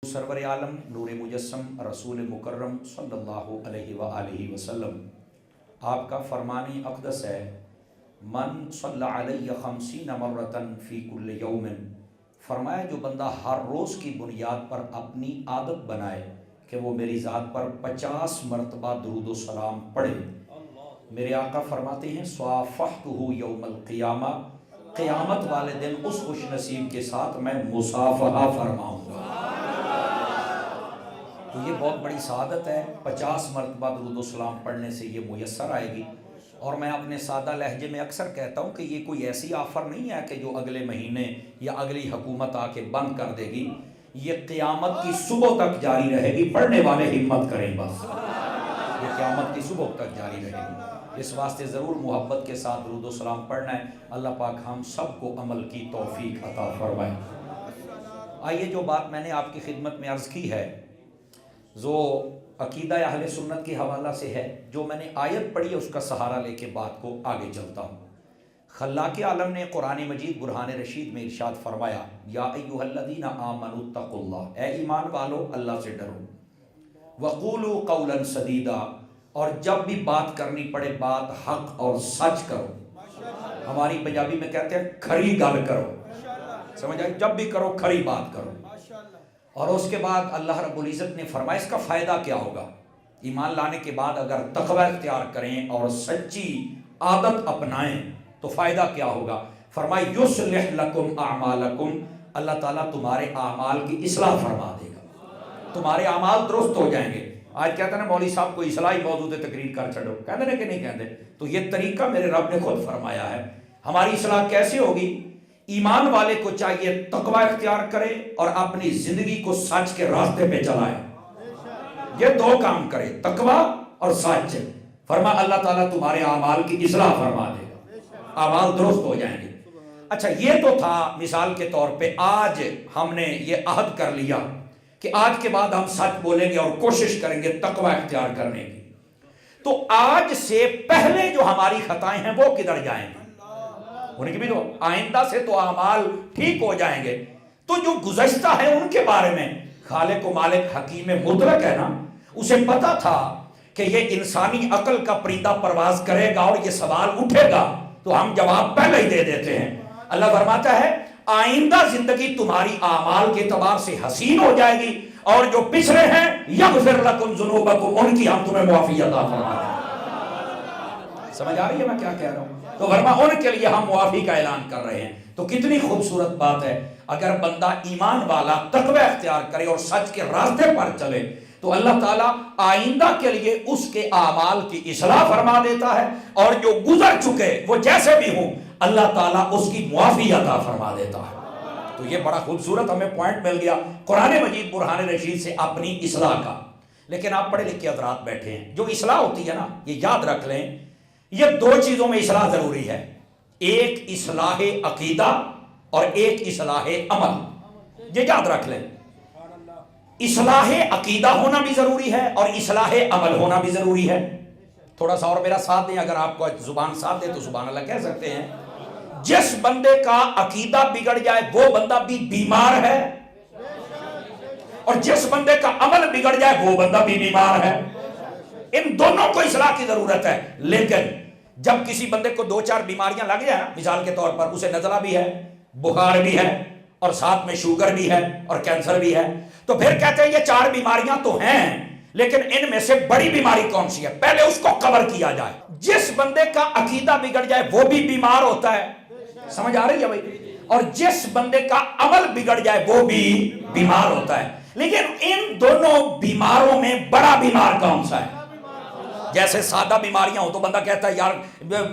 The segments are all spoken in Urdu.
سرور عالم نور مجسم رسول مکرم صلی اللہ علیہ وآلہ وسلم آپ کا فرمان اقدس ہے، من صلی علیہ 50 مرتن فی کل یوم، فرمایا جو بندہ ہر روز کی بنیاد پر اپنی عادت بنائے کہ وہ میری ذات پر 50 مرتبہ درود و سلام پڑھے، میرے آقا فرماتے ہیں صافحتہ یوم القیامہ، قیامت والے دن اس خوش نصیب کے ساتھ میں مصافحہ فرماؤں گا۔ تو یہ بہت بڑی سعادت ہے، 50 مرتبہ درود و سلام پڑھنے سے یہ میسر آئے گی۔ اور میں اپنے سادہ لہجے میں اکثر کہتا ہوں کہ یہ کوئی ایسی آفر نہیں ہے کہ جو اگلے مہینے یا اگلی حکومت آ کے بند کر دے گی، یہ قیامت کی صبح تک جاری رہے گی، پڑھنے والے ہمت کریں بس، یہ قیامت کی صبح تک جاری رہے گی۔ اس واسطے ضرور محبت کے ساتھ درود و سلام پڑھنا ہے۔ اللہ پاک ہم سب کو عمل کی توفیق عطا فرمائے۔ آئیے جو بات میں نے آپ کی خدمت میں عرض کی ہے، جو عقیدہ اہل سنت کے حوالہ سے ہے، جو میں نے آیت پڑھی ہے اس کا سہارا لے کے بات کو آگے چلتا ہوں۔ خلاق عالم نے قرآن مجید برہان رشید میں ارشاد فرمایا، یا ایھا الذین آمنوا اتقوا اللہ، اے ایمان والو اللہ سے ڈرو، وقولوا قولا سدیدا، اور جب بھی بات کرنی پڑے بات حق اور سچ کرو۔ ہماری پنجابی میں کہتے ہیں کھری گل کرو، سمجھ آئی، جب بھی کرو کھری بات کرو۔ اور اس کے بعد اللہ رب العزت نے فرمایا اس کا فائدہ کیا ہوگا؟ ایمان لانے کے بعد اگر تقوی اختیار کریں اور سچی عادت اپنائیں تو فائدہ کیا ہوگا؟ فرمایا یصلح لکم اعمالکم، اللہ تعالیٰ تمہارے اعمال کی اصلاح فرما دے گا، تمہارے اعمال درست ہو جائیں گے۔ آج کہتے ہیں نا مولوی صاحب کو اصلاحی موضوع تقریر کر چھڑو، کہتے ہیں کہ نہیں کہتے؟ تو یہ طریقہ میرے رب نے خود فرمایا ہے۔ ہماری اصلاح کیسے ہوگی؟ ایمان والے کو چاہیے تقوی اختیار کرے اور اپنی زندگی کو سچ کے راستے پہ چلائے، یہ دو کام کرے، تقوی اور سچ۔ فرما اللہ تعالیٰ تمہارے اعمال کی اصلاح فرما دے گا، اعمال درست ہو جائیں گے۔ اچھا یہ تو تھا مثال کے طور پہ، آج ہم نے یہ عہد کر لیا کہ آج کے بعد ہم سچ بولیں گے اور کوشش کریں گے تقوی اختیار کرنے کی۔ تو آج سے پہلے جو ہماری خطائیں ہیں وہ کدھر جائیں گے؟ ان کی بھی تو آئندہ سے تو اعمال ٹھیک ہو جائیں گے۔ تو جو گزشتہ ہے ان کے بارے میں خالق و مالک حکیم مطلق ہے نا، اسے پتا تھا کہ یہ انسانی عقل کا پرندہ پرواز کرے گا اور یہ سوال اٹھے گا، تو ہم جواب پہلے ہی دے دیتے ہیں۔ اللہ فرماتا ہے آئندہ زندگی تمہاری اعمال کے اعتبار سے حسین ہو جائے گی، اور جو پچھلے ہیں یغفر لکم ذنوبکم، ان کی ہم تمہیں معافی عطا فرما دیں گے۔ سمجھ آ رہی ہے میں کیا کہہ رہا ہوں؟ تو ورنہ ان کے لیے ہم معافی کا اعلان کر رہے ہیں۔ تو کتنی خوبصورت بات ہے، اگر بندہ ایمان والا تقوی اختیار کرے اور سچ کے راستے پر چلے تو اللہ تعالیٰ آئندہ کے لیے اس کے اعمال کی اصلاح فرما دیتا ہے، اور جو گزر چکے وہ جیسے بھی ہوں اللہ تعالیٰ اس کی معافی عطا فرما دیتا ہے۔ تو یہ بڑا خوبصورت ہمیں پوائنٹ مل گیا قرآن مجید برہان رشید سے اپنی اصلاح کا۔ لیکن آپ پڑھے لکھے حضرات بیٹھے ہیں، جو اصلاح ہوتی ہے نا، یہ یاد رکھ لیں، یہ دو چیزوں میں اصلاح ضروری ہے، ایک اصلاح عقیدہ اور ایک اصلاح عمل، یہ یاد رکھ لیں۔ اصلاح عقیدہ ہونا بھی ضروری ہے اور اصلاح عمل ہونا بھی ضروری ہے۔ تھوڑا سا اور میرا ساتھ دیں، اگر آپ کو زبان ساتھ دے تو سبحان اللہ کہہ سکتے ہیں۔ جس بندے کا عقیدہ بگڑ جائے وہ بندہ بھی بیمار ہے، اور جس بندے کا عمل بگڑ جائے وہ بندہ بھی بیمار ہے۔ ان دونوں کو اصلاح کی ضرورت ہے۔ لیکن جب کسی بندے کو دو چار بیماریاں لگ جائیں نا، مثال کے طور پر اسے نزلہ بھی ہے، بخار بھی ہے، اور ساتھ میں شوگر بھی ہے اور کینسر بھی ہے، تو پھر کہتے ہیں یہ چار بیماریاں تو ہیں، لیکن ان میں سے بڑی بیماری کون سی ہے؟ پہلے اس کو کور کیا جائے۔ جس بندے کا عقیدہ بگڑ جائے وہ بھی بیمار ہوتا ہے، سمجھ آ رہی ہے بھائی؟ اور جس بندے کا عمل بگڑ جائے وہ بھی بیمار ہوتا ہے۔ لیکن ان دونوں بیماروں میں بڑا بیمار کون سا ہے؟ جیسے سادہ بیماریاں ہوں تو بندہ کہتا ہے یار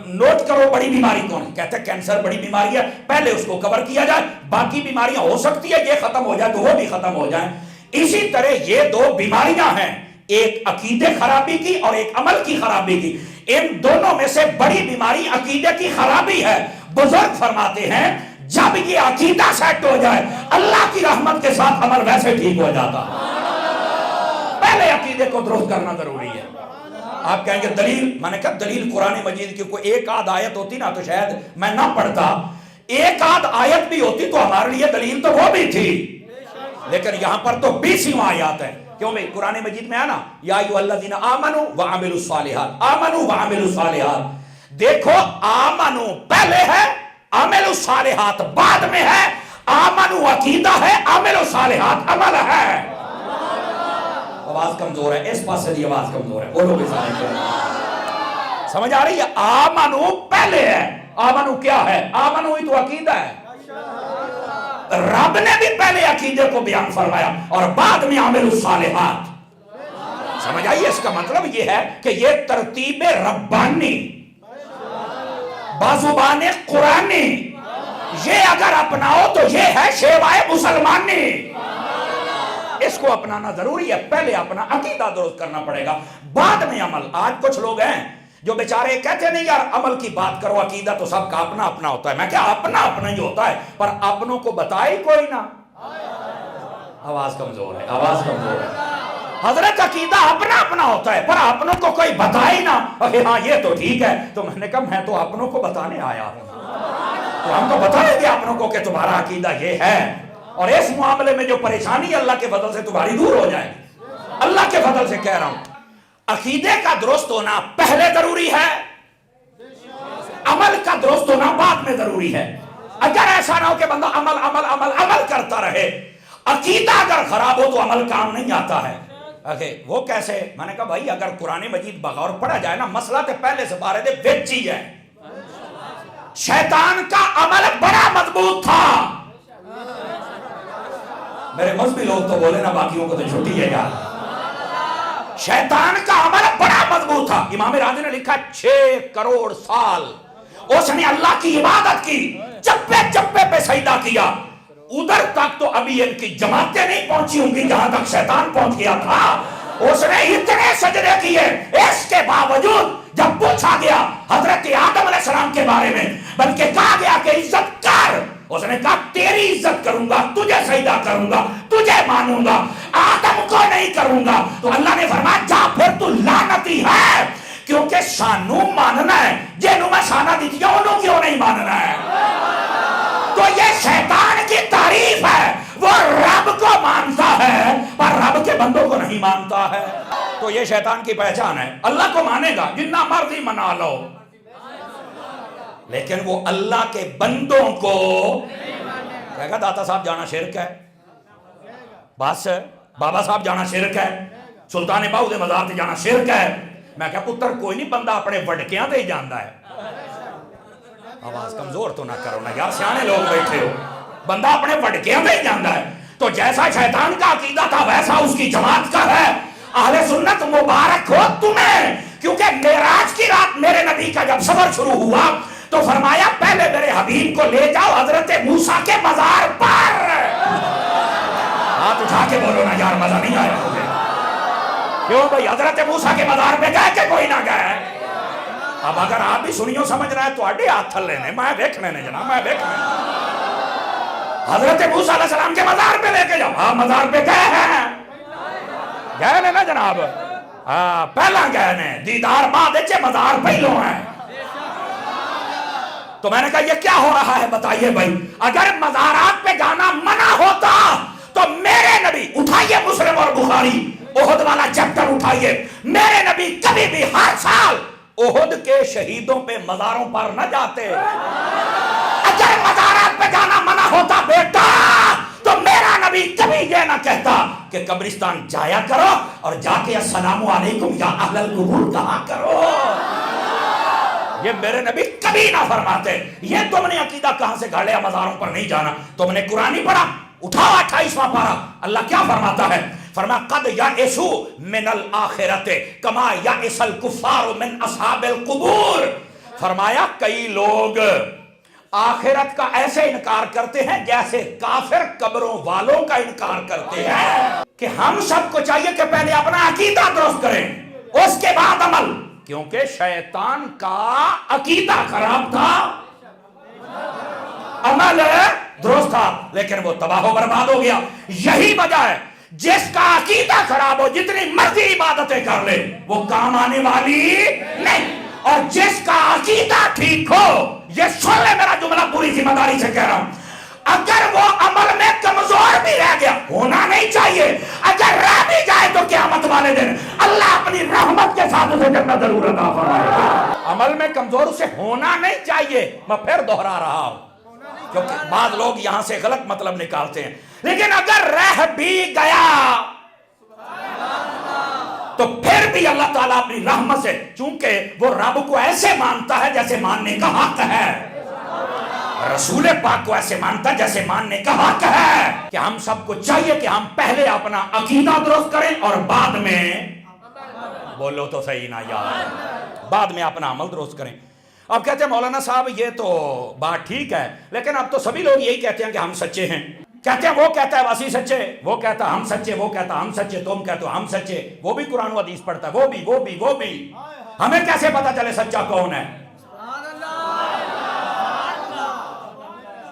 نوٹ کرو بڑی بیماری کون ہے، کہتا ہے کینسر بڑی بیماری ہے، پہلے اس کو کور کیا جائے، باقی بیماریاں ہو سکتی ہے یہ ختم ہو جائے تو وہ بھی ختم ہو جائیں۔ اسی طرح یہ دو بیماریاں ہیں، ایک عقیدے خرابی کی اور ایک عمل کی خرابی کی۔ ان دونوں میں سے بڑی بیماری عقیدے کی خرابی ہے۔ بزرگ فرماتے ہیں جب یہ عقیدہ سیٹ ہو جائے اللہ کی رحمت کے ساتھ عمل ویسے ٹھیک ہو جاتا۔ پہلے عقیدے کو درست کرنا ضروری ہے۔ آپ کہیں گے دلیل، میں نے کہا دلیل قرآن مجید کی کوئی ایک آدھ آیت ہوتی نا تو شاید میں نہ پڑھتا، ایک آدھ آیت بھی ہوتی تو ہمارے لیے دلیل تو وہ بھی تھی۔ لیکن یہاں پر تو 20واں آیات ہے. کیوں بھئی؟ قرآن مجید میں ہے نا یا ایھاالذین آمنوا وعملوا الصالحات، آمنوا وعملوا الصالحات. دیکھو آمنو پہلے ہے، عمل الصالحات بعد میں ہے. آمنو عقیدہ ہے، عمل الصالحات عمل ہے. آواز کمزور ہے، اس پاس سے آواز کمزور ہے، بولو بھی سارے. سمجھ آ رہی ہے؟ آمنو پہلے ہے. آمنو کیا ہے؟ آمنو ہی تو عقیدہ ہے. رب نے بھی پہلے عقیدے کو بیان فرمایا اور بعد میں عمل الصالحات. سمجھ آئیے؟ اس کا مطلب یہ ہے کہ یہ ترتیب ربانی بازوبان قرآنی، یہ اگر اپناؤ تو یہ ہے شیوائے مسلمانی. اس کو اپنانا ضروری ہے. پہلے اپنا عقیدہ درست کرنا پڑے گا، بعد میں عمل. آج کچھ لوگ ہیں جو بیچارے کہتے ہیں نہیں یار عمل کی بات کرو، عقیدہ تو سب کا اپنا اپنا ہوتا ہے. میں کیا اپنا اپنا ہی ہوتا ہے، پر اپنوں کو بتائے کوئی نہ. آواز کمزور ہے، آواز کمزور ہے. حضرت عقیدہ اپنا اپنا ہوتا ہے پر اپنوں کو کوئی بتائے نہ. ہاں یہ تو ٹھیک ہے. تو میں نے کہا میں تو اپنوں کو بتانے آیا ہوں، تو ہم تو بتائیں گے اپنوں کو کہ تمہارا عقیدہ یہ ہے، اور اس معاملے میں جو پریشانی اللہ کے فضل سے تمہاری دور ہو جائے گی. اللہ کے فضل سے کہہ رہا ہوں عقیدے کا درست ہونا پہلے ضروری ہے، عمل کا درست ہونا بعد میں ضروری ہے. اگر ایسا نہ ہو کہ بندہ عمل عمل عمل عمل کرتا رہے، عقیدہ اگر خراب ہو تو عمل کام نہیں آتا ہے. وہ کیسے؟ میں نے کہا بھائی اگر قرآن مجید بغور پڑھا جائے نا، مسئلہ تے پہلے سے بارے دے وچ ہی ہے. شیطان کا عمل بڑا مضبوط تھا. میرے مذہبی لوگ تو بولے نا، باقیوں کو تو چھٹی ہے یار. شیطان کا عمل بڑا مضبوط تھا. امام راضی نے لکھا 6 کروڑ سال اس نے اللہ کی عبادت کی، چپے چپے پہ سجدہ کیا. ادھر تک تو ابھی ان کی جماعتیں نہیں پہنچی ہوں گی جہاں تک شیطان پہنچ گیا تھا. اس نے اتنے سجدے کیے. اس کے باوجود جب پوچھا گیا حضرت آدم علیہ السلام کے بارے میں، بلکہ کہا گیا کہ عزت کر، اس نے کہا تیری عزت کروں گا، تجھے سجدہ کروں گا، تجھے مانوں گا، آدم کو نہیں کروں گا. تو اللہ نے فرمایا جا پھر تو لعنتی ہے، کیونکہ سانو ماننا ہے، جنہوں میں سانا دی تھی انہوں کیوں نہیں ماننا ہے. تو یہ شیطان کی تعریف ہے، وہ رب کو مانتا ہے پر رب کے بندوں کو نہیں مانتا ہے. تو یہ شیطان کی پہچان ہے. اللہ کو مانے گا جتنا مرضی منا لو، لیکن وہ اللہ کے بندوں کو کہے گا داتا صاحب جانا شرک ہے، بس بابا صاحب جانا شرک ہے، سلطان باہو دے مزار تے جانا شرک ہے. میں کہا پتر کوئی نہیں، بندہ اپنے وڈکیاں تے ہی جاندا ہے. آواز کمزور تو نہ کرو نا یار، سیانے لوگ بیٹھے ہو. بندہ اپنے وڈکیاں تے ہی جاندا ہے. تو جیسا شیطان کا عقیدہ تھا ویسا اس کی جماعت کا ہے. اہل سنت مبارک ہو تمہیں، کیونکہ معراج کی رات میرے نبی کا جب سفر شروع ہوا تو فرمایا پہلے میرے حبیب کو لے جاؤ حضرت موسیٰ کے مزار پر. ہاتھ اٹھا کے بولو نا یار، مزہ نہیں آیا مجھے. کیوں بھئی حضرت موسیٰ کے مزار پہ گئے کہ کوئی نہ گئے؟ اب اگر آپ بھی سنیوں سمجھ رہے ہیں تو اڈے ہاتھ تھل لینے، میں دیکھنے نے جناب، میں دیکھنے. حضرت موسیٰ علیہ السلام کے مزار پہ لے کے جاؤ. ہاں مزار پہ گئے ہیں، گئے نے نا جناب، ہاں پہلا گئے نے، دیدار بعد چے مزار پہلو ہیں. تو میں نے کہا یہ کیا ہو رہا ہے بتائیے بھائی. اگر مزارات پہ جانا منع ہوتا تو میرے نبی، اٹھائیے مسلم اور بخاری احد والا چیپٹر اٹھائیے، میرے نبی کبھی بھی ہر سال احد کے شہیدوں پہ مزاروں پر نہ جاتے. اگر مزارات پہ جانا منع ہوتا بیٹا تو میرا نبی کبھی یہ نہ کہتا کہ قبرستان جایا کرو اور جا کے السلام علیکم یا اہل القبور کہا کرو. یہ میرے نبی کبھی نہ فرماتے. یہ تم نے عقیدہ کہاں سے گھاڑیا مزاروں پر نہیں جانا؟ تم نے قرآن ہی پڑھا. اٹھاؤ 28واں پارہ، اللہ کیا فرماتا ہے؟ فرمایا قد یئسوا من الآخرۃ کما یئس الکفار من اصحاب القبور. فرمایا کئی لوگ آخرت کا ایسے انکار کرتے ہیں جیسے کافر قبروں والوں کا انکار کرتے ہیں. کہ ہم سب کو چاہیے کہ پہلے اپنا عقیدہ درست کریں، اس کے بعد عمل. کیونکہ شیطان کا عقیدہ خراب تھا، عمل درست تھا، لیکن وہ تباہ و برباد ہو گیا. یہی وجہ ہے جس کا عقیدہ خراب ہو جتنی مرضی عبادتیں کر لے وہ کام آنے والی نہیں، اور جس کا عقیدہ ٹھیک ہو، یہ سن لے میرا جملہ پوری ذمہ داری سے کہہ رہا ہوں، اگر وہ عمل میں کمزور بھی رہ گیا، ہونا نہیں چاہیے، اگر رہ بھی جائے تو قیامت والے دن اللہ اپنی رحمت کے ساتھ اسے جنت ضرور عطا فرمائے گا۔ عمل میں کمزور اسے ہونا نہیں چاہیے، میں پھر دوہرا رہا ہوں کیونکہ بعض لوگ یہاں سے غلط مطلب نکالتے ہیں، لیکن اگر رہ بھی گیا تو پھر بھی اللہ تعالیٰ اپنی رحمت سے، چونکہ وہ رب کو ایسے مانتا ہے جیسے ماننے کا حق ہے، رسول پاک کو ایسے مانتا ہے جیسے ماننے کا حق ہے، کہ ہم سب کو چاہیے کہ ہم پہلے اپنا عقیدہ درست کریں اور بعد میں، بولو تو صحیح نا یار، بعد میں اپنا عمل درست کریں۔ اب کہتے ہیں مولانا صاحب یہ تو بات ٹھیک ہے، لیکن اب تو سبھی لوگ یہی کہتے ہیں کہ ہم سچے ہیں، کہتے ہیں وہ کہتا ہے واسی سچے، وہ کہتا ہے ہم سچے، وہ کہتا ہے ہم سچے، تم کہتے ہو ہم سچے، وہ بھی قرآن و حدیث پڑھتا ہے، وہ بھی، ہمیں کیسے پتا چلے سچا کون ہے؟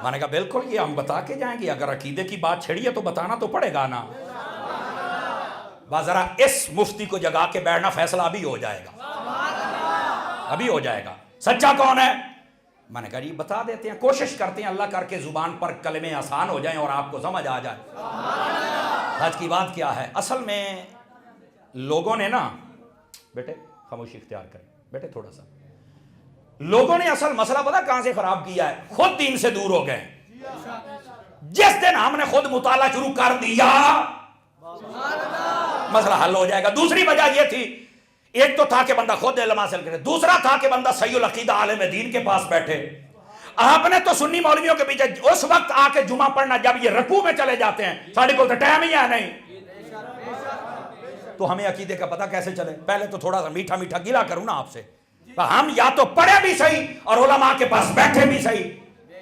میں نے کہا بالکل یہ ہم بتا کے جائیں گے، اگر عقیدے کی بات چھڑی ہے تو بتانا تو پڑے گا نا، بس ذرا اس مفتی کو جگا کے بیٹھنا، فیصلہ ابھی ہو جائے گا، ابھی ہو جائے گا، سچا کون ہے؟ میں نے کہا یہ بتا دیتے ہیں، کوشش کرتے ہیں اللہ کر کے زبان پر کلمے آسان ہو جائیں اور آپ کو سمجھ آ جائے۔ آج کی بات کیا ہے؟ اصل میں لوگوں نے نا، بیٹے خاموشی اختیار کریں، بیٹے تھوڑا سا، لوگوں نے اصل مسئلہ پتہ کہاں سے خراب کیا ہے؟ خود دین سے دور ہو گئے۔ جس دن ہم نے خود مطالعہ شروع کر دیا مسئلہ حل ہو جائے گا۔ دوسری وجہ یہ تھی، ایک تو تھا کہ بندہ خود علم حاصل کرے، دوسرا تھا کہ بندہ صحیح العقیدہ عالم دین کے پاس بیٹھے۔ آپ نے تو سنی مولویوں کے پیچھے اس وقت آ کے جمعہ پڑھنا جب یہ رکوع میں چلے جاتے ہیں، ساڑھے کو تو ٹائم ہی ہے نہیں، تو ہمیں عقیدے کا پتہ کیسے چلے؟ پہلے تو تھوڑا سا میٹھا میٹھا گلا کروں نا آپ سے، ہم یا تو پڑھے بھی صحیح اور علماء کے پاس بیٹھے بھی صحیح،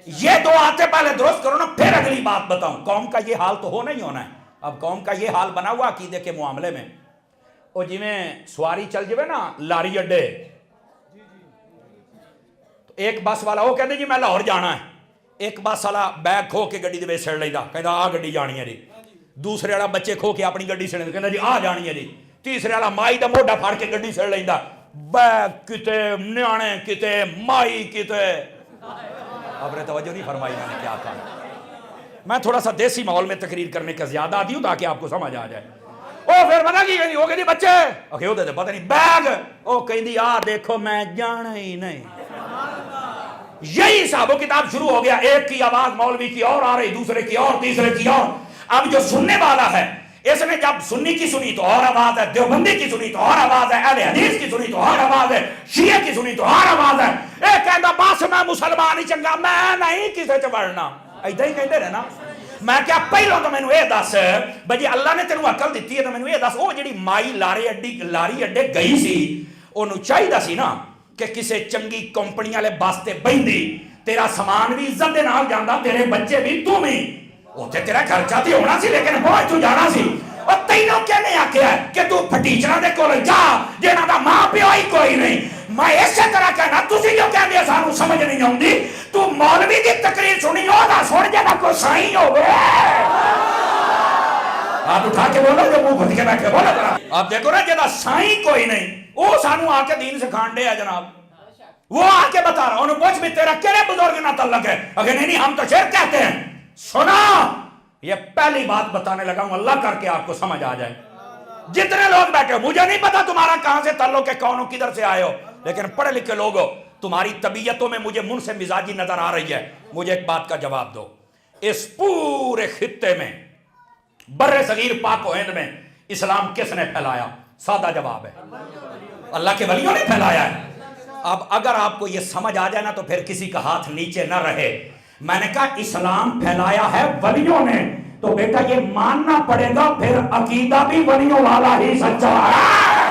یہ دو آتے پہلے درست کرو نا، پھر اگلی بات بتاؤں۔ قوم کا یہ حال تو ہونا ہی ہونا ہے۔ اب قوم کا یہ حال بنا ہوا عقیدے کے معاملے میں، اور جی میں سواری چل جائے نا لاری اڈے، تو ایک بس والا وہ کہتے جی میں لاہور جانا ہے، ایک بس والا بیگ کھو کے گڈی دے وچ سڑ لیدا، کہندا آ گڈی جانی ہے جی، دوسرے والا بچے کھو کے اپنی گڈی سڑ کہندا جی آ جانی ہے جی، تیسرے والا مائی دا موڈا پھاڑ کے گڈی سڑ لیندا، بیگ کتے نیانے کتے مائی کتے۔ اب نے توجہ نہیں فرمائی میں نے کیا کہا؟ میں تھوڑا سا دیسی ماحول میں تقریر کرنے کا زیادہ عادی ہوں تاکہ آپ کو سمجھ آ جائے۔ او پھر پتہ کی کہندی، وہ کہندی بچے اکھے وہ دے پتہ نہیں بیگ، او کہندی آ دیکھو میں جانا ہی نہیں۔ یہی حساب و کتاب شروع ہو گیا، ایک کی آواز مولوی کی اور آ رہی، دوسرے کی اور، تیسرے کی اور۔ اب جو سننے والا ہے اس نے جب سنی کی سنی تو اور آواز ہے، دیوبندی کی سنی تو اور آواز ہے، اہل حدیث کی سنی تو اور آواز ہے، شیعہ کی سنی تو اور آواز ہے، اے کہندا بس میں مسلمان ہی چنگا، میں نہیں کسے چ بڑھنا، ایداں ہی کہندے رہنا۔ میں کیا پہلو تو مینوں اے دس بھئی اللہ نے تینوں عقل دتی ہے تو مینوں اے دس، او جڑی مائی لاری اڈے گئی سی اونوں چاہیدا سی نا کہ کسے چنگی کمپنی والے بس تے بہندی، تیرا سامان بھی عزت دے نال جاندا، تیرے بچے بھی تو بھی، اوتھے تیرا خرچہ تے ہونا سی لیکن پہنچ تو جانا سی۔ اور تینوں کہنے آکھیا کہ تو پھٹیچراں دے کول جا جنہاں دا ماں پیو ہی کوئی نہیں۔ میں اسی طرح کہنا تسی جو کہندے سانوں سمجھ نہیں آوندی، تو مولوی دی تقریر سنی او دا سن جے دا کوئی سائیں ہوے، ہاتھ اٹھا کے بولو جو منہ بھر کے بیٹھے بولو ذرا۔ آپ دیکھو نا جدا سائیں کوئی نہیں او سانوں آ کے دین سکھان دے ہے جناب، وہ آ کے بتا رہا انہوں پوچھ بھی تیرا کہڑے بزرگ نہ تعلق ہے، اگر نہیں ہم تو شرک کہتے ہیں۔ سنا یہ پہلی بات بتانے لگا ہوں اللہ کر کے آپ کو سمجھ آ جائے۔ جتنے لوگ بیٹھے ہو مجھے نہیں پتا تمہارا کہاں سے تعلق ہے، کون ہو کدھر سے آئے ہو، لیکن پڑھے لکھے لوگ ہو، تمہاری طبیعتوں میں مجھے من سے مزاجی نظر آ رہی ہے۔ مجھے ایک بات کا جواب دو، اس پورے خطے میں بر صغیر پاک و ہند میں اسلام کس نے پھیلایا؟ سادہ جواب ہے اللہ کے ولیوں نے پھیلایا ہے۔ اب اگر آپ کو یہ سمجھ آ جائے نا تو پھر کسی کا ہاتھ نیچے نہ رہے۔ میں نے کہا اسلام پھیلایا ہے ولیوں نے، تو بیٹا یہ ماننا پڑے گا پھر عقیدہ بھی ولیوں والا ہی سچا ہے۔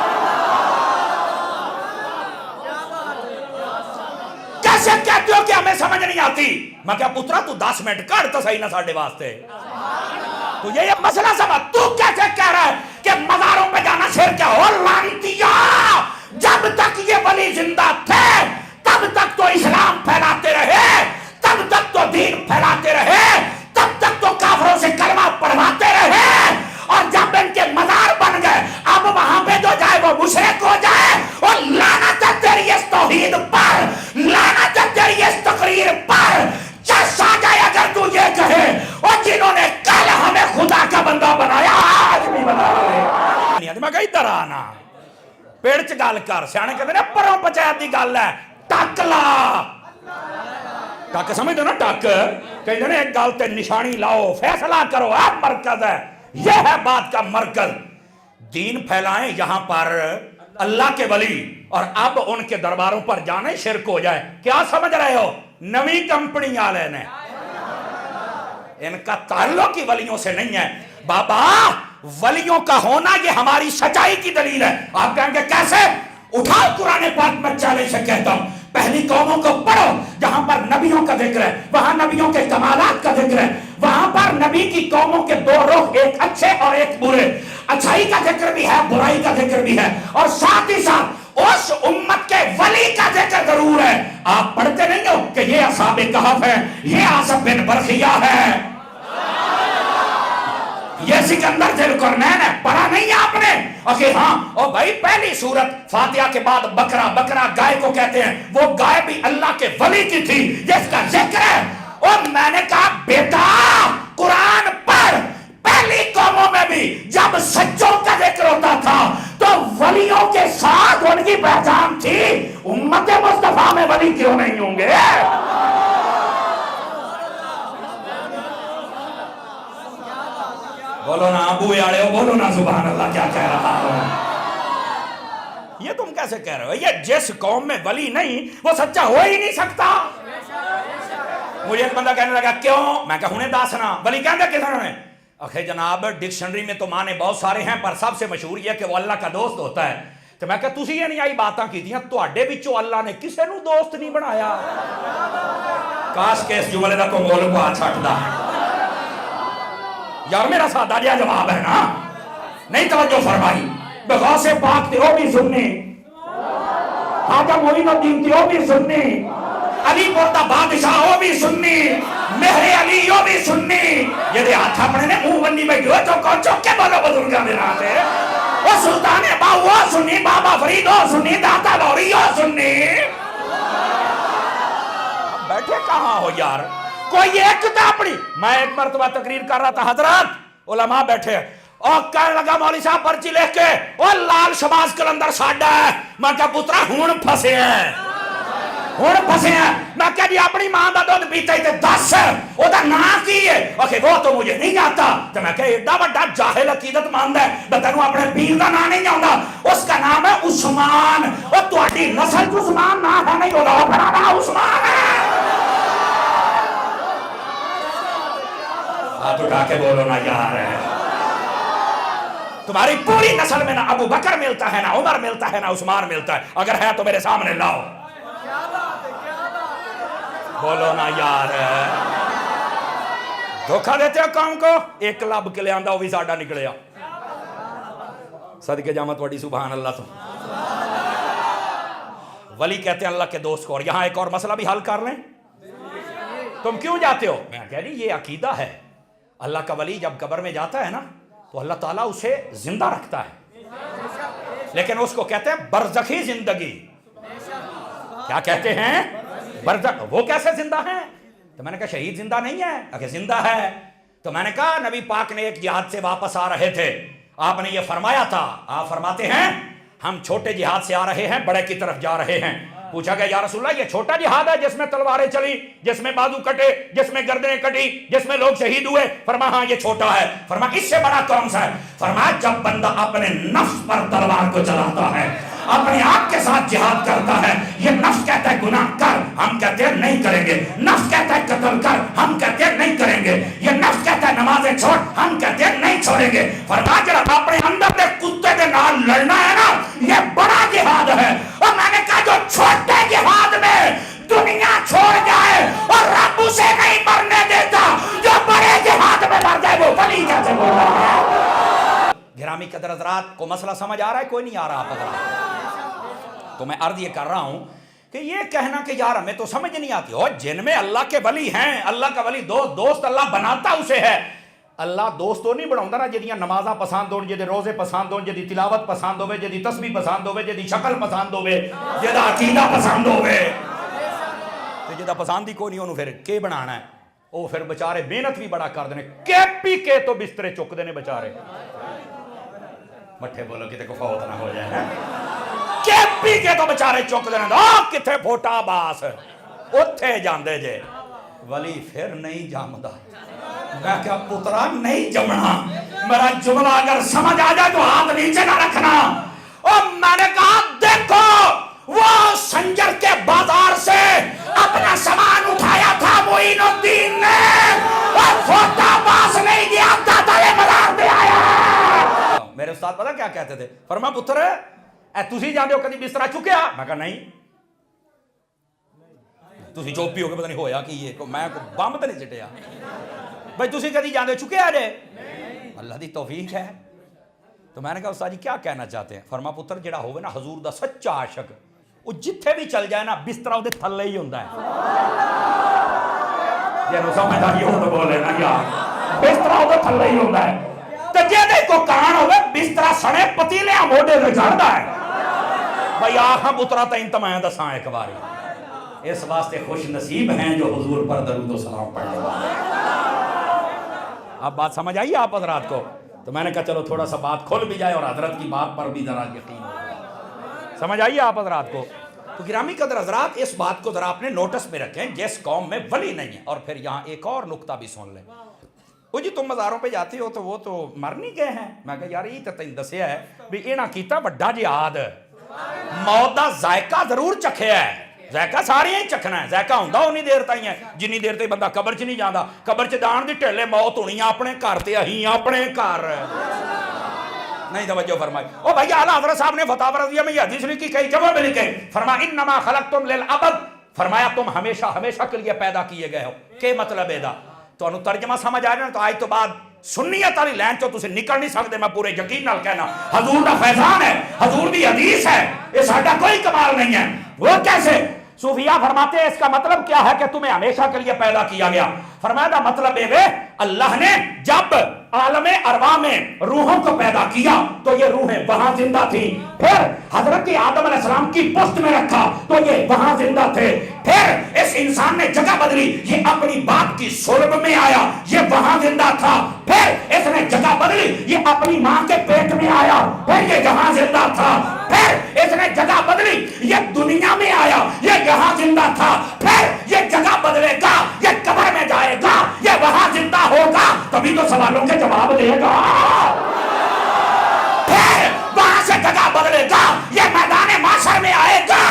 کیسے کہتے ہو کہ ہمیں سمجھ نہیں آتی؟ میں کہا پترا تو 10 منٹ کٹ تو صحیح نہ ساڈے واسطے، تو یہ مسئلہ سمجھ۔ تو کیسے کہہ رہا ہے کہ مزاروں پہ جانا شرک ہے؟ اور لعنتیا، جب تک یہ ولی زندہ تھے تب تک تو اسلام پھیلاتے رہے، تب تک تو دین پھیلاتے رہے، تب تک تو کافروں سے کلمہ پڑھواتے رہے، اور جب ان کے مزار بن گئے اب وہاں پہ جو جائے وہ مشرک ہو جائے۔ اور لعنت ہے تیری اس توحید پر، لعنت ہے تیری اس تقریر پر، چس آ جائے اگر تو یہ کہے اور جنہوں نے کل ہمیں خدا کا بندہ بنایا آج بھی بنا رہے میں کہیں ادھر آنا پیڑ چ گل کر سیانے کہتے ہیں پروں پنچایت کی گل ہے ٹک لا ٹک سمجھ دو نا ٹک کہتے ہیں ایک گل تے نشانی لاؤ فیصلہ کرو اب مرکز ہے یہ ہے بات کا مرکز دین پھیلائیں یہاں پر اللہ کے ولی اور اب ان کے درباروں پر جانے شرک ہو جائے کیا سمجھ رہے ہو نوی کمپنی والے نے ان کا تعلق ہی ولیوں سے نہیں ہے بابا ولیوں کا ہونا یہ ہماری سچائی کی دلیل ہے آپ کہیں گے کیسے اٹھاؤ قرآن پاک میں چیلنج سے کہتا ہوں پہلی قوموں کو پڑھو جہاں پر نبیوں کا ذکر ہے وہاں نبیوں کے کمالات کا ذکر ہے وہاں پر نبی کی قوموں کے دو رخ ایک اچھے اور ایک برے اچھائی کا ذکر بھی ہے برائی کا ذکر بھی ہے اور ساتھ ہی ساتھ اس امت کے ولی کا ذکر ضرور ہے آپ پڑھتے نہیں ہو کہ یہ اصحاب کہف ہے یہ آصف بن برخیہ ہے یہ سکندر ذی القرنین ہے پڑھا نہیں آپ نے اوکے ہاں اور بھائی پہلی سورت فاتحہ کے بعد بکرا بکرا گائے کو کہتے ہیں وہ گائے بھی اللہ کے ولی کی تھی جس کا ذکر ہے اور میں نے کہا بیٹا قرآن پڑھ پہلی قوموں میں بھی جب سچوں کا ذکر ہوتا تھا تو ولیوں کے ساتھ ان کی پہچان تھی امت مصطفیٰ میں ولی کیوں نہیں ہوں گے بولو نا ابو یاڑے ہو بولو نا سبحان اللہ کیا کہہ رہا ہوں یہ تم کیسے کہہ رہے ہو یہ جس قوم میں ولی نہیں وہ سچا ہو ہی نہیں سکتا مجھے ایک بندہ کہنے لگا کیوں میں کہا انہیں داسنا ولی کہنے کس نے اکھے جناب ڈکشنری میں تو مانے بہت سارے ہیں پر سب سے مشہور یہ کہ وہ اللہ کا دوست ہوتا ہے تو میں کہا تسی یہ نہیں آئی باتاں کی دیاں تو اڈے بچوں اللہ نے کسے نو دوست نہیں بنایا کاش کے اس جملے دا کو مول کو چھٹ دا یار میرا سادہ جہاں جواب ہے نا نہیں توجہ فرمائی بغوث پاک تے وہ بھی سننی خواجہ معین الدین تے وہ بھی سننی علی پورتا بادشاہ وہ بھی سننی مہر علی وہ بھی سننی یہ دے ہاتھ اپنے نے منہ بنی میں جو کون چوک کے بولو بزرگاں دے رہا تھے وہ سلطان باو وہ سننی بابا فرید وہ سننی داتا لوری وہ سننی بیٹھے کہاں ہو یار کوئی ایک کتاب پڑھی میں ایک مرتبہ تقریر کر رہا تھا حضرات علماء بیٹھے اور کہنے لگا مولوی صاحب پرچی لکھ کے اور لال شباز کلندر ساڈا ہے میں کہا پترا ہون پھسے ہیں میں کہا جی اپنی ماں دا دودھ پیتا ہی تے 10 او دا نام کی ہے اوکے وہ تو مجھے نہیں آتا تو میں کہا ایڈا بڑا جاہل عقیدت مند ہے بتنو اپنے پیر دا نام نہیں آتا اس کا نام ہے عثمان اور تہاڈی نسل عثمان نام ہے نہیں ہوتا اپنا نام عثمان ہے ہاتھ اٹھا کے بولو نا یار تمہاری پوری نسل میں نہ ابو بکر ملتا ہے نہ عمر ملتا ہے نہ عثمان ملتا ہے اگر ہے تو میرے سامنے لاؤ بولو نا یار دھوکہ دیتے ہو قوم کو ایک لب کے لے آندہ وہ بھی ساڈا نکلیا صدقے جامع تواڈی سبحان اللہ تو ولی کہتے ہیں اللہ کے دوست کو اور یہاں ایک اور مسئلہ بھی حل کر لیں تم کیوں جاتے ہو میں کہہ رہی یہ عقیدہ ہے اللہ کا ولی جب قبر میں جاتا ہے نا تو اللہ تعالیٰ اسے زندہ رکھتا ہے لیکن اس کو کہتے ہیں برزخی زندگی کیا کہتے ہیں برزخ وہ کیسے زندہ ہیں تو میں نے کہا شہید زندہ نہیں ہے اگر زندہ ہے تو میں نے کہا نبی پاک نے ایک جہاد سے واپس آ رہے تھے آپ نے یہ فرمایا تھا آپ فرماتے ہیں ہم چھوٹے جہاد سے آ رہے ہیں بڑے کی طرف جا رہے ہیں پوچھا گیا یا رسول اللہ یہ چھوٹا جہاد ہے جس میں تلواریں چلی جس میں بازو کٹے جس میں گردنیں کٹی جس میں لوگ شہید ہوئے فرمایا ہاں یہ چھوٹا ہے فرمایا اس سے بڑا کون سا ہے فرمایا جب بندہ اپنے نفس پر تلوار کو چلاتا ہے اپنے آپ کے ساتھ جہاد کرتا ہے یہ نفس کہتا ہے گناہ کر ہم کہتے ہیں نہیں کریں گے نفس کہتا ہے قتل کر ہم کہتے ہیں نہیں کریں گے یہ نفس کہتا ہے نمازیں چھوڑ ہم کہتے ہیں نہیں چھوڑیں گے فرمایا جب اپنے اندر کے کتے کے نال لڑنا ہے نا یہ بڑا جہاد ہے اور میں نے کہا جو چھوٹے جہاد میں دنیا چھوڑ جائے اور رب اسے نہیں مرنے دیتا جو بڑے جہاد میں مر جائے وہ ولی کیسے بول رہا ہے گرامی قدر حضرات کو مسئلہ سمجھ آ رہا ہے کوئی نہیں آ رہا حضرات تو میں عرض یہ کر رہا ہوں کہ یہ کہنا کہ یار ہمیں تو سمجھ نہیں آتی ہو جن میں اللہ کے ولی ہیں اللہ کا ولی دوست اللہ بناتا اسے ہے اللہ دوست تو نہیں بناؤں نا جدیاں نمازاں پسند ہون جدے روزے پسند ہون جدی تلاوت پسند ہوئے جدی تسبیح پسند ہوئے جدی شکل پسند ہوئے جدہ عقیدہ پسند ہوئے تو جدہ پسند ہی کوئی نہیں انہوں پھر کے بنانا ہے وہ پھر بچارے محنت بھی بڑا کر دینے کیپی کے تو بسترے چک دینے بچارے مٹھے بولو کتے کو فوت نہ ہو جائے کیپی کے تو بچارے چک دینے کتے پھوٹا باس اتھے جاندے جے ولی پھر نہیں جامدہ میں کیا پترا نہیں جمنا میرا جملہ اگر سمجھ آ جائے تو ہاتھ نیچے نہ رکھنا اور میں نے کہا دیکھو وہ سنجر کے بازار سے اپنا سامان اٹھایا تھا معین الدین نے اور فوٹا باس نہیں دیا دادالے مدار دے آیا میرے استاد پتا کیا کہتے تھے فرما پتر اے تسی جاندے ہو کدی بسترا چکیا میں کہا نہیں تسی چوپی ہو کے پتہ نہیں ہویا کہ یہ میں بم تو نہیں چٹیا بھائی تسی کدی جاندے چکیا جے اللہ دی توفیق ہے تو میں نے کہا استاد جی کیا کہنا چاہتے ہیں فرما پتر جڑا ہوئے نا حضور دا سچا عاشق وہ جتھے بھی چل جائے نا بسترا وہ دے تھلے ہی ہوندہ ہے یہ نو سمجھا یہ ہو تو بولے نا یار بسترا وہ دے تھلے ہی ہوندہ ہے تو جے دے کو کان ہوئے بسترا سڑے پتیلے آموڈے سے جاندہ ہے بھائی آخاں پترا تا انتمائیں دساں ایک باری اس واسطے خوش نصیب ہیں جو حضور پر درود و سلام پڑھنے والے اب بات سمجھ آئی آپ حضرات کو تو میں نے کہا چلو تھوڑا سا بات کھل بھی جائے اور حضرت کی بات پر بھی ذرا یقین سمجھ آئیے آپ حضرات کو تو گرامی قدر حضرات اس بات کو ذرا اپنے نوٹس میں رکھیں جس قوم میں ولی نہیں ہے اور پھر یہاں ایک اور نکتہ بھی سن لیں وہ جی تم مزاروں پہ جاتی ہو تو وہ تو مر نہیں گئے ہیں میں کہا یار یہ تو تین دسیا ہے بھی اینا کیتا بڑا جہاد موت دا ذائقہ ضرور چکھیا ہے ذائقہ ساری ہی چکھنا ہے ذائقہ ہوندہ انہی دیر تائیں ہے جنہی دیر تائیں بندہ قبر چ نہیں جاندہ قبر چ دان دی ٹھلے موت ہونی اپنے کار تے ہی اپنے کار نہیں توجہ فرمائی او بھائی اعلیٰ حضرت صاحب نے فتاوی رضیہ میں یہ حدیث لکھی کئی جگہوں میں لکھے فرمایا انما خلقتم للابد فرمایا تم ہمیشہ ہمیشہ کے لیے پیدا کیے گئے ہو کہ مطلب ہے دا تو انہوں ترجمہ سمجھ آ رہے تو آج تو بعد سنیت والی لین چو تسے نکل نہیں سکتے میں پورے یقین نال کہنا حضور دا فیضان ہے حضور دی حدیث ہے یہ ساڈا کوئی کمال نہیں ہے وہ کیسے صوفیہ فرماتے ہیں اس کا مطلب کیا ہے کہ تمہیں ہمیشہ کے لیے پیدا کیا گیا فرمایا دا مطلب ہے اللہ نے جب عالم ارواح میں روحوں کو پیدا کیا تو یہ روحیں وہاں زندہ تھی پھر حضرت آدم علیہ السلام کی پشت میں رکھا تو یہ وہاں زندہ تھے پھر اس انسان نے جگہ بدلی یہ اپنی باپ کی صلب میں آیا یہ وہاں زندہ تھا پھر اس نے جگہ بدلی یہ اپنی ماں کے پیٹ میں آیا پھر یہ یہاں زندہ تھا پھر اس نے جگہ بدلی یہ دنیا میں آیا یہ یہاں زندہ تھا پھر یہ جگہ بدلے گا یہ قبر میں جائے گا یہ وہاں زندہ ہوگا تبھی تو سوالوں کے جواب دے گا پھر وہاں سے جگہ بدلے گا یہ میدان محشر میں آئے گا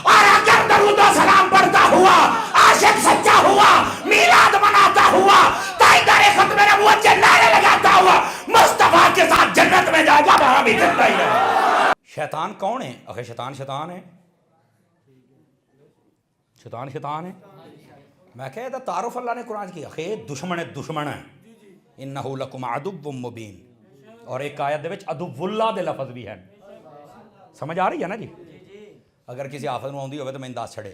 اور اگر درود و سلام پڑھتا ہوا عاشق سچا ہوا میلاد مناتا ہوا تائیدار ختم نبوت کے نعرے لگاتا ہوا مصطفیٰ کے ساتھ جنت میں جائے گا وہاں بھی زندہ ہی ہے شیطان کون ہے اخی شیطان ہے شیطان ہے میں کہتا تعارف اللہ نے قرآن کی اخی دشمن ہے انہو لکم عدو مبین اور ایک آیت دے وچ عدو اللہ دے لفظ بھی ہے سمجھ آ رہی ہے نا جی اگر کسی آفت میں ہوندی ہوئے تو میں انداز چھڑے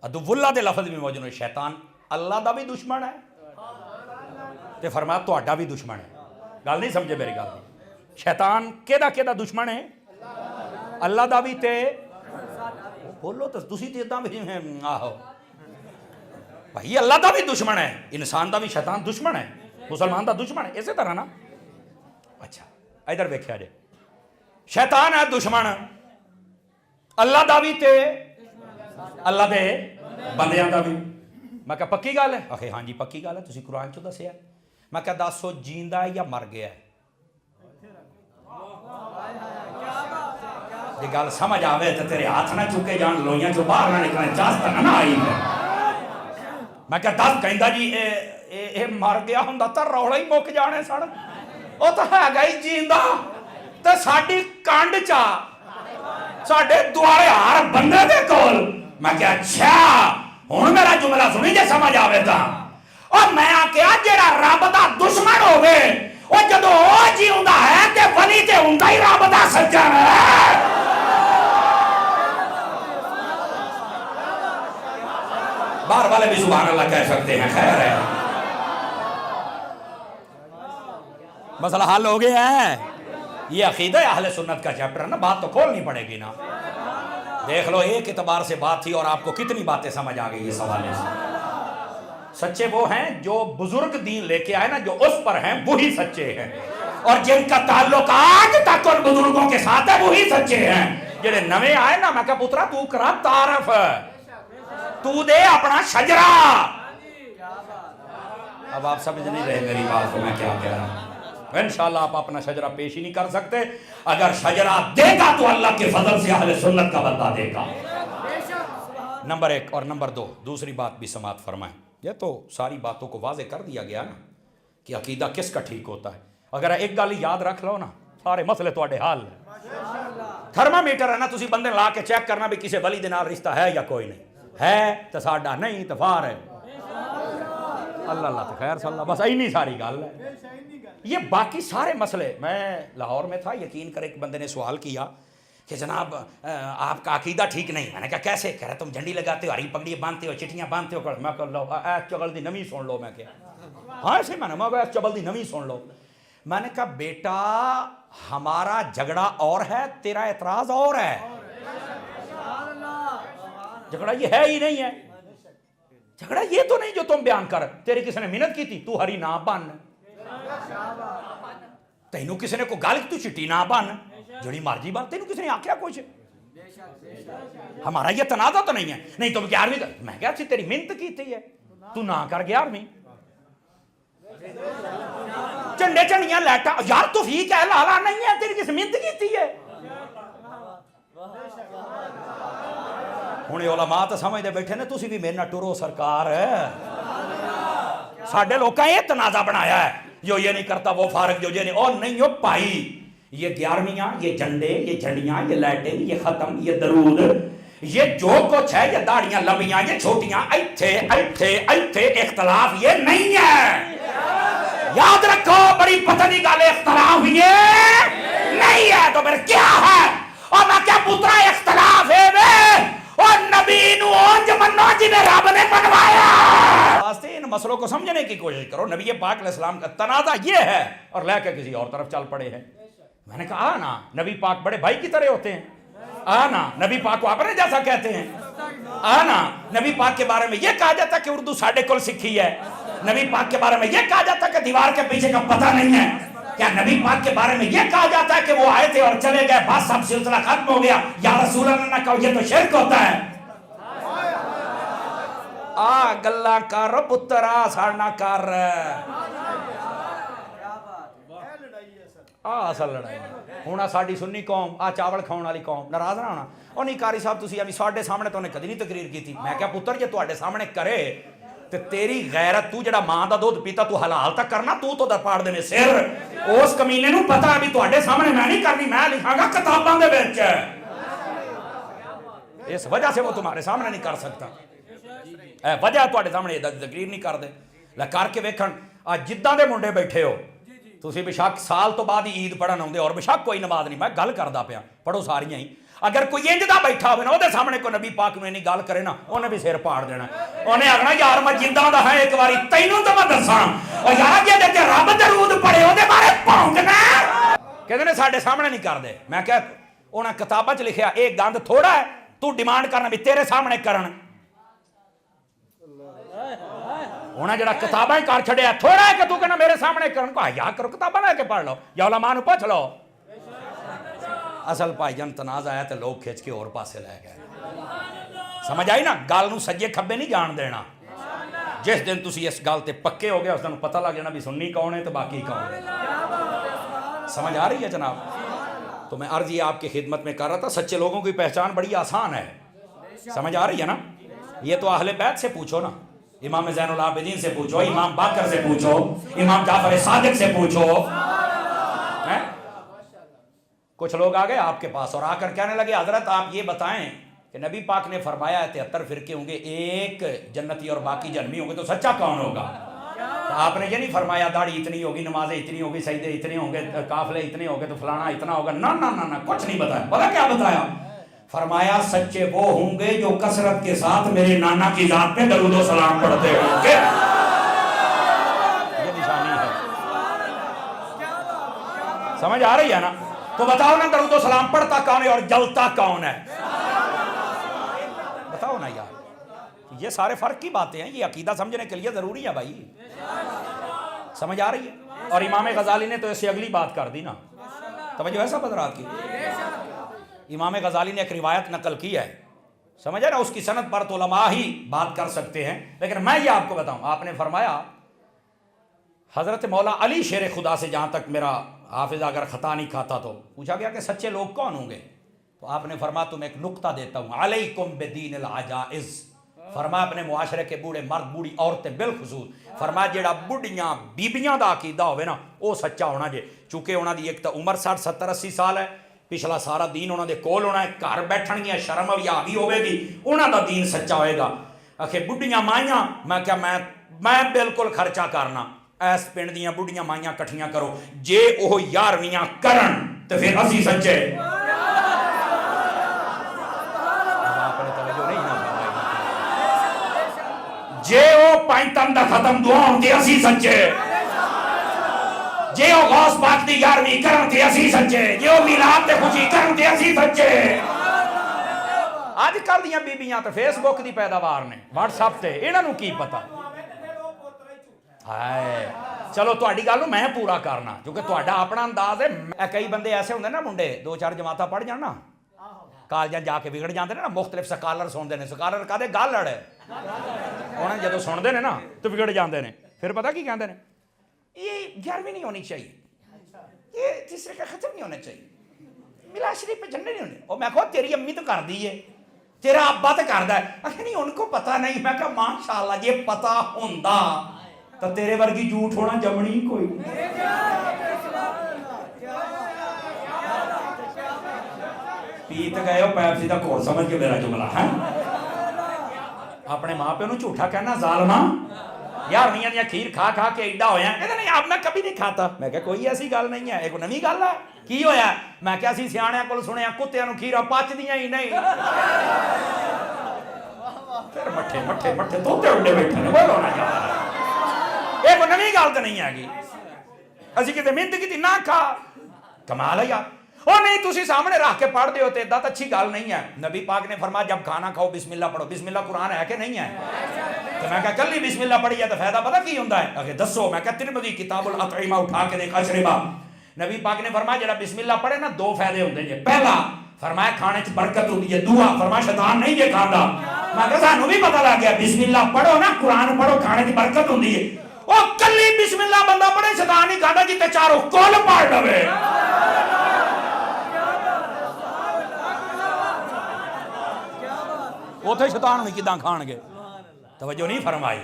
عدو اللہ دے لفظ بھی موجود ہے شیطان اللہ دا بھی دشمن ہے تے فرمایا تو اڈا بھی دشمن ہے گل نہیں سمجھے میری گل شیطان کیدا دشمن ہے اللہ دا بھی تے بولو تو تسی تے اداں بھی آہو بھائی اللہ دا بھی دشمن ہے انسان دا بھی شیطان دشمن ہے مسلمان دا دشمن ہے اسی طرح نا اچھا ادھر دیکھیا جائے شیطان ہے دشمن اللہ دا بھی تے اللہ دے بندیاں دا بھی میں کہا پکی گل ہے آخے ہاں جی پکی گل ہے تسی قرآن چو دسیا میں کہا دسو جیندہ ہے یا مر گیا ہے یہ گل سمجھ آوے تو تیرے ہاتھ نہ چکے جان لوئیاں جو باہر نہ نکلیں چاہتا نہ آئی ہے میں کہا دس کہندہ جی اے مر گیا ہوں تا روڑا ہی موک جانے سڑ او تو ہے گئی جیندہ تو ساڑی کانڈ چا ساڑے دوارے ہار بندے دے کول میں کہا اچھا ہون میرا جملہ سنی جے سمجھ آوے تا اور میں آکیا جیڑا رب دا دشمن ہوگے اور جدو او جی ہوندہ ہے تے ولی تے ہوندہ ہی رب دا سجن ہے باہر والے بھی سبحان اللہ کہہ سکتے ہیں خیر ہے مسئلہ حل ہو گیا ہے یہ عقیدہ اہل سنت کا چیپٹر ہے نا بات تو کھولنی پڑے گی نا دیکھ لو ایک اعتبار سے بات تھی اور آپ کو کتنی باتیں سمجھ آ گئی یہ سوالے سے سچے وہ ہیں جو بزرگ دین لے کے آئے نا، جو اس پر ہیں وہی سچے ہیں، اور جن کا تعلق آج تک ان بزرگوں کے ساتھ ہے وہی سچے ہیں۔ جڑے نویں آئے نا، میں کہا پترا تو کرا تعارف، تو دے اپنا شجرہ۔ اب آپ سمجھ نہیں رہے میری بات کو میں کیا کہہ رہا ہوں۔ انشاءاللہ آپ اپنا شجرہ پیش ہی نہیں کر سکتے، اگر شجرہ دے گا تو اللہ کے فضل سے اہل سنت کا بندہ دے گا۔ نمبر ایک، اور نمبر دو، دوسری بات بھی سماعت فرمائیں۔ یہ تو ساری باتوں کو واضح کر دیا گیا نا کہ عقیدہ کس کا ٹھیک ہوتا ہے۔ اگر ایک گل یاد رکھ لو نا، سارے مسئلے تواڈے حل ہے۔ تھرمامیٹر ہے نا، تسی بندے لا کے چیک کرنا بھی کسی ولی دے نال رشتہ ہے یا کوئی نہیں ہے، تو ساڈا نہیں تو فار ہے۔ اللہ اللہ تو خیر صلی اللہ، بس اینی ساری گل ہے۔ یہ باقی سارے مسئلے، میں لاہور میں تھا، یقین کرے ایک بندے نے سوال کیا کہ جناب آپ کا عقیدہ ٹھیک نہیں۔ میں نے کہا کیسے؟ کہہ رہا تم جھنڈی لگاتے ہو، ہری پگڑی باندھتے ہو، چٹھیاں باندھتے ہو۔ میں کہا لو اے چغل دی نویں سن لو۔ میں کہا ہاں ایسے میں نے کہا چغل دی نویں سن لو۔ میں نے کہا بیٹا ہمارا جھگڑا اور ہے، تیرا اعتراض اور ہے۔ جھگڑا یہ ہے ہی نہیں ہے، جھگڑا یہ تو نہیں جو تم بیان کر۔ تیری کسی نے محنت کی تھی تو ہری نہ بن، تینوں کسی نے کو گل کی تو چٹی نہ بن، جڑی مرضی بن، تینوں کسی نے آکھیا کچھ؟ ہمارا یہ تنازع تو نہیں ہے۔ نہیں تم 11ویں، میں کہا تیری محنت کی تھی ہے، تو نہ کر 11ویں۔ چنڈے چنڈیاں لیٹا یار توفیق ہے، لالا نہیں ہے، تیری کس محنت کی تھی ہے۔ ہوں علماء تو سمجھتے بیٹھے نے تسی بھی میرے نہ ٹرو سرکار ہے۔ ساڈے لوکاں یہ تنازع بنایا ہے، جو یہ نہیں کرتا وہ فارغ، جو یہ نہیں، اور نہیں ہو پائی۔ یہ 11ویاں، یہ جھنڈے، یہ جھنڈیاں، یہ لائٹیں، یہ ختم، یہ درود، یہ جو کچھ ہے، یہ داڑیاں لمبیاں، یہ چھوٹیاں، ایتھے اختلاف یہ نہیں ہے۔ یاد رکھو بڑی پتنی گل، اختلاف یہ نہیں ہے تو پھر کیا ہے؟ اور میں کیا پترا اختلاف ہے وے، اور نبی نو اونج منو جنہیں رب نے بنوایا۔ واسطے ان مسئلوں کو سمجھنے کی کوشش کرو۔ نبی پاک علیہ السلام کا تنازع یہ ہے، اور لے کے کسی اور طرف چل پڑے ہیں۔ میں نے کہا نا نبی پاک بڑے بھائی کی طرح ہوتے ہیں، آنا نبی پاک کو اپنے جیسا کہتے ہیں، آنا نبی پاک کے بارے میں یہ کہا جاتا کہ اردو ساڑھے کل سکھی ہے، نبی پاک کے بارے میں یہ کہا جاتا کہ دیوار کے پیچھے کا پتہ نہیں ہے، کیا نبی پاک کے بارے میں یہ کہا جاتا ہے کہ وہ آئے تھے اور چلے گئے، بس سب سلسلہ ختم ہو گیا، یا رسول اللہ نے کہا یہ تو شرک ہوتا ہے۔ گلہ کر پترا ساڑنا کر، اصل لڑائی ہونا ساڑی سنی قوم، چاول کھاؤن والی قوم ناراض نہ ہونا۔ اور نہیں قاری صاحب تسی ابھی ساڑھے سامنے تو انہیں کدی نہیں تقریر کی تھی۔ میں کیا پتر جے تواڈے سامنے کرے تے تیری غیرت، تو جڑا ماں دا دودھ پیتا تو حلال تک کرنا، تو در پاڑ دے میں سر اس کمینے نو پتا ابھی تواڈے سامنے میں نہیں کرنی، میں لکھاں گا کتاباں دے وچ، اس وجہ سے وہ تمہارے سامنے نہیں کر سکتا، وجہ تواڈے سامنے تقریر نہیں کر دے۔ لے کر کے ویکھن آج جداں دے منڈے بیٹھے ہو تسی بشک سال تو بعد ہی عید پڑھن آؤندے، اور بشک کوئی نماز نہیں، میں گل کردا پیا، پڑھو ساریاں ہی۔ اگر کوئی انج دا بیٹھا ہوئے نا وہ دے سامنے کو نبی پاک نے نہیں گل کرے نا، انہیں بھی سر پاڑ دینا، انہیں آگنا یار میں جداں دا ہے ایک باری تینوں تو میں دساں، اور یار یہ دیکھتے رب درود پڑھے ہو دے بارے پاؤنگنا کہتے نے ساڑھے سامنے نہیں کر دے۔ میں کہا انہیں کتابہ چ لکھیا ایک گاند تھوڑا ہے، تو ڈیمانڈ کرنا بھی تیرے سامنے کرن، انہیں جڑا کتابیں کر چھڑیا تھوڑا ہے کہ تو کہنا میرے سامنے کرن کو، یا کرو کتابیں لے کے پڑھ لو یا علماء نو پوچھ لو۔ اصل بھائی جان تنازع آیا تو لوگ کھچ کے اور پاسے لے گئے، سمجھ آئی نا؟ گل نو سجے کھبے نہیں جان دینا۔ جس دن تسی اس گل تے پکے ہو گیا اس دن پتہ لگ جانا بھی سنی کون ہے تو باقی کون ہے۔ سمجھ آ رہی ہے جناب؟ تو میں عرض یہ آپ کی خدمت میں کر رہا تھا، سچے لوگوں کی پہچان بڑی آسان ہے، سمجھ آ رہی ہے نا؟ یہ تو اہل بیت سے پوچھو نا، امام زین العابدین سے پوچھو، امام باقر سے پوچھو، امام جعفر صادق سے پوچھو۔ کچھ لوگ آ گئے آپ کے پاس اور آ کر کہنے لگے حضرت آپ یہ بتائیں کہ نبی پاک نے فرمایا ہے 73 فرقے ہوں گے، ایک جنتی اور باقی جہنمی ہوں گے، تو سچا کون ہوگا؟ تو آپ نے یہ نہیں فرمایا داڑھی اتنی ہوگی، نمازیں اتنی ہوگی، سجدے اتنے ہوں گے، قافلے اتنے ہوں گے، تو فلانا اتنا ہوگا، نہ نہ نہ نہ کچھ نہیں بتایا۔ پتہ کیا بتایا؟ فرمایا سچے وہ ہوں گے جو کثرت کے ساتھ میرے نانا کی ذات پہ درود و سلام پڑھتے ہوں گے۔ یہ نشانی ہے، سمجھ آ رہی ہے نا؟ تو بتاؤ نا درود و سلام پڑھتا کون ہے اور جلتا کون ہے؟ بتاؤ نا یار، یہ سارے فرق کی باتیں ہیں، یہ عقیدہ سمجھنے کے لیے ضروری ہے بھائی، سمجھ آ رہی ہے؟ اور امام غزالی نے تو ایسے اگلی بات کر دی نا، توجہ ہے سب حضرات کی؟ امام غزالی نے ایک روایت نقل کی ہے، سمجھے نا، اس کی سند پر تو علماء ہی بات کر سکتے ہیں، لیکن میں یہ آپ کو بتاؤں، آپ نے فرمایا حضرت مولا علی شیر خدا سے، جہاں تک میرا حافظہ اگر خطا نہیں کھاتا تو، پوچھا گیا کہ سچے لوگ کون ہوں گے؟ تو آپ نے فرمایا تم ایک نقطہ دیتا ہوں، علیکم بدین العجائز، فرمایا اپنے معاشرے کے بوڑھے مرد بوڑھی عورتیں بالخصوص، فرمایا جیڑا بڑھیاں بیبیاں دا عقیدہ ہوئے نا وہ سچا ہونا جے، چونکہ انہاں دی ایک تا عمر 60 70 80 سال ہے، پچھلا سارا دین انہاں دے کول ہونا ہے، گھر بیٹھن گیا شرم یا بھی ہوے گی، انہاں دا دین سچا ہوئے گا۔ آخے بڑھیاں مائیاں، میں کیا میں بالکل خرچہ کرنا، ایس پنڈ دیاں بڑھیاں مائیاں کٹھیاں کرو، جے اوہ 11ویں کرن تو پھر اسی سچے۔ جے او پینتن دا ختم دعاؤں تے اسی سچے، جے او غوث پاک دی 11ویں کرن تے اسی سچے، جے او میلاد تے خوشی کرن تے اسی سچے۔ آج کل دیاں بیبیاں تے فیس بک دی پیداوار نے، واٹس اپ تے، انہاں نوں کی پتہ؟ ہائے چلو تہاڈی گل نوں میں پورا کرنا، کیونکہ تہاڈا اپنا انداز ہے۔ کئی بندے ایسے ہوندے نا منڈے 2 4 جماعتاں پڑھ جان نا، کالجاں جا کے بگڑ جاندے نا، مختلف سکالر سوندے نے، سکالر کہدے گل لڑ انہیں جدو سنتے ہیں نا تو بگڑ جاندے نے، پھر پتہ کی کہندے نے، یہ 11ویں نہیں ہونی چاہیے، یہ تیسرے کا ختم نہیں ہونا چاہیے، ملا شریف پہ جھنڈے نہیں ہونے۔ اور میں کہو تیری امی تو کر دی ہے، تیرا ابا تو کردا ہے، اکھے نہیں ان کو پتہ نہیں، میں کہا ماشاءاللہ یہ پتہ ہوندا تو تیرے ورگی جھوٹ ہونا جمنی کوئی پیت گئے ہو پیپسی دا کوڑ سمجھ کے میرا جملہ ہے، اپنے ماں پہ انہوں جھوٹا کہنا ظالمہ، یار میاں دیا کھیر کھا کھا کے ایڈا ہویا ہے، کہتا نہیں اب میں کبھی نہیں کھاتا، میں کہا کوئی ایسی گل نہیں ہے، ایک نویں گل ہے، کی ہویا ہے؟ میں کہا سی سیانے کول سنیا کتےاں نوں کھیراں پچ دیاں ہی نہیں، پھر مٹھے مٹھے مٹھے توتے اڈے بیٹھے نے، بولو نا یار، ایک نویں گل تو نہیں ہے گی، اسی کتے محنت کی نہ کھا، کمال ہے یار۔ اور نہیں تسی سامنے رکھ کے پڑھ دے ہوتے دت اچھی گل نہیں ہے، نبی پاک نے فرمایا جب کھانا کھاؤ بسم اللہ پڑھو، بسم اللہ قرآن ہے کہ نہیں ہے؟ تو میں کہا کلی بسم اللہ پڑھی ہے تو فائدہ پتہ کی ہوندہ ہے؟ اگر دسو، میں کہا ترمذی کتاب الاطعمہ اٹھا کے دیکھا شریبہ، نبی پاک نے فرمایا جڑا بسم اللہ پڑھے نا 2 فائدے ہوندے ہیں، پہلا فرمایا کھانے چ برکت ہوندی ہے، دوسرا فرمایا شیطان نہیں جے کھاندا، میں کہا سانوں بھی پتہ لگ گیا بسم اللہ پڑھو نا قرآن پڑھو کھانے کی برکت ہوندی ہے، او کلی بسم اللہ بندہ پڑھے شیطان نہیں کھاندا جتے چاروں کول پڑھ لوے۔ وہ تو شیطان نہیں کداں کھان گے، توجہ نہیں فرمائی،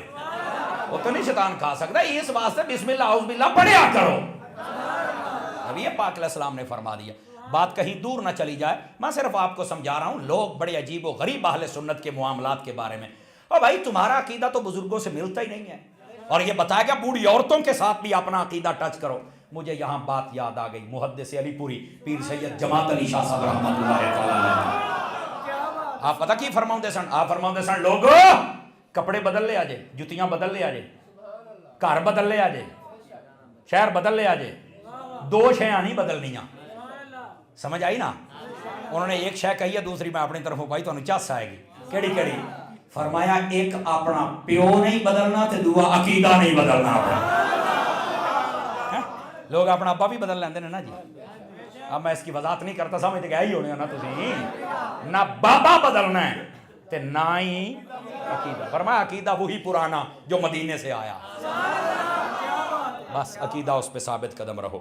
وہ تو نہیں شیطان کھا سکتا، اس واسطے بسم اللہ اعوذ باللہ پڑھیا کرو، نبی پاک علیہ السلام نے فرما دیا۔ بات کہیں دور نہ چلی جائے، میں صرف آپ کو سمجھا رہا ہوں، لوگ بڑے عجیب و غریب اہل سنت کے معاملات کے بارے میں، اور بھائی تمہارا عقیدہ تو بزرگوں سے ملتا ہی نہیں ہے، اور یہ بتایا گیا بوڑھی عورتوں کے ساتھ بھی اپنا عقیدہ ٹچ کرو۔ مجھے یہاں بات یاد آ گئی، محدث علی پوری پیر سید جماعت علی شاہ صاحب رحمۃ اللہ تعالی، آپ پتہ کی فرماؤں دے سن؟ آپ فرماؤں دے سن لوگو کپڑے بدل لے آجے، جتیاں بدل لے آجے، گھر بدل لے آجے، شہر بدل لے آجے، 2 شیاں نہیں بدلنیاں، سمجھ آئی نا؟ انہوں نے ایک شے کہی ہے، دوسری میں اپنی طرفوں پائی تو انہوں چس آئے گی، کیڑی کیڑی؟ فرمایا ایک اپنا پیو نہیں بدلنا تے دوسرا عقیدہ نہیں بدلنا اپنا۔ لوگ اپنا ابا بھی بدل لیندے نے نا جی، اب میں اس کی وضاحت نہیں کرتا، سمجھ گئے ہی ہونے نا تسی، نہ بابا بدلنا ہے تے نہ ہی عقیدہ، فرمایا عقیدہ وہی پرانا جو مدینے سے آیا، بس عقیدہ اس پہ ثابت قدم رہو۔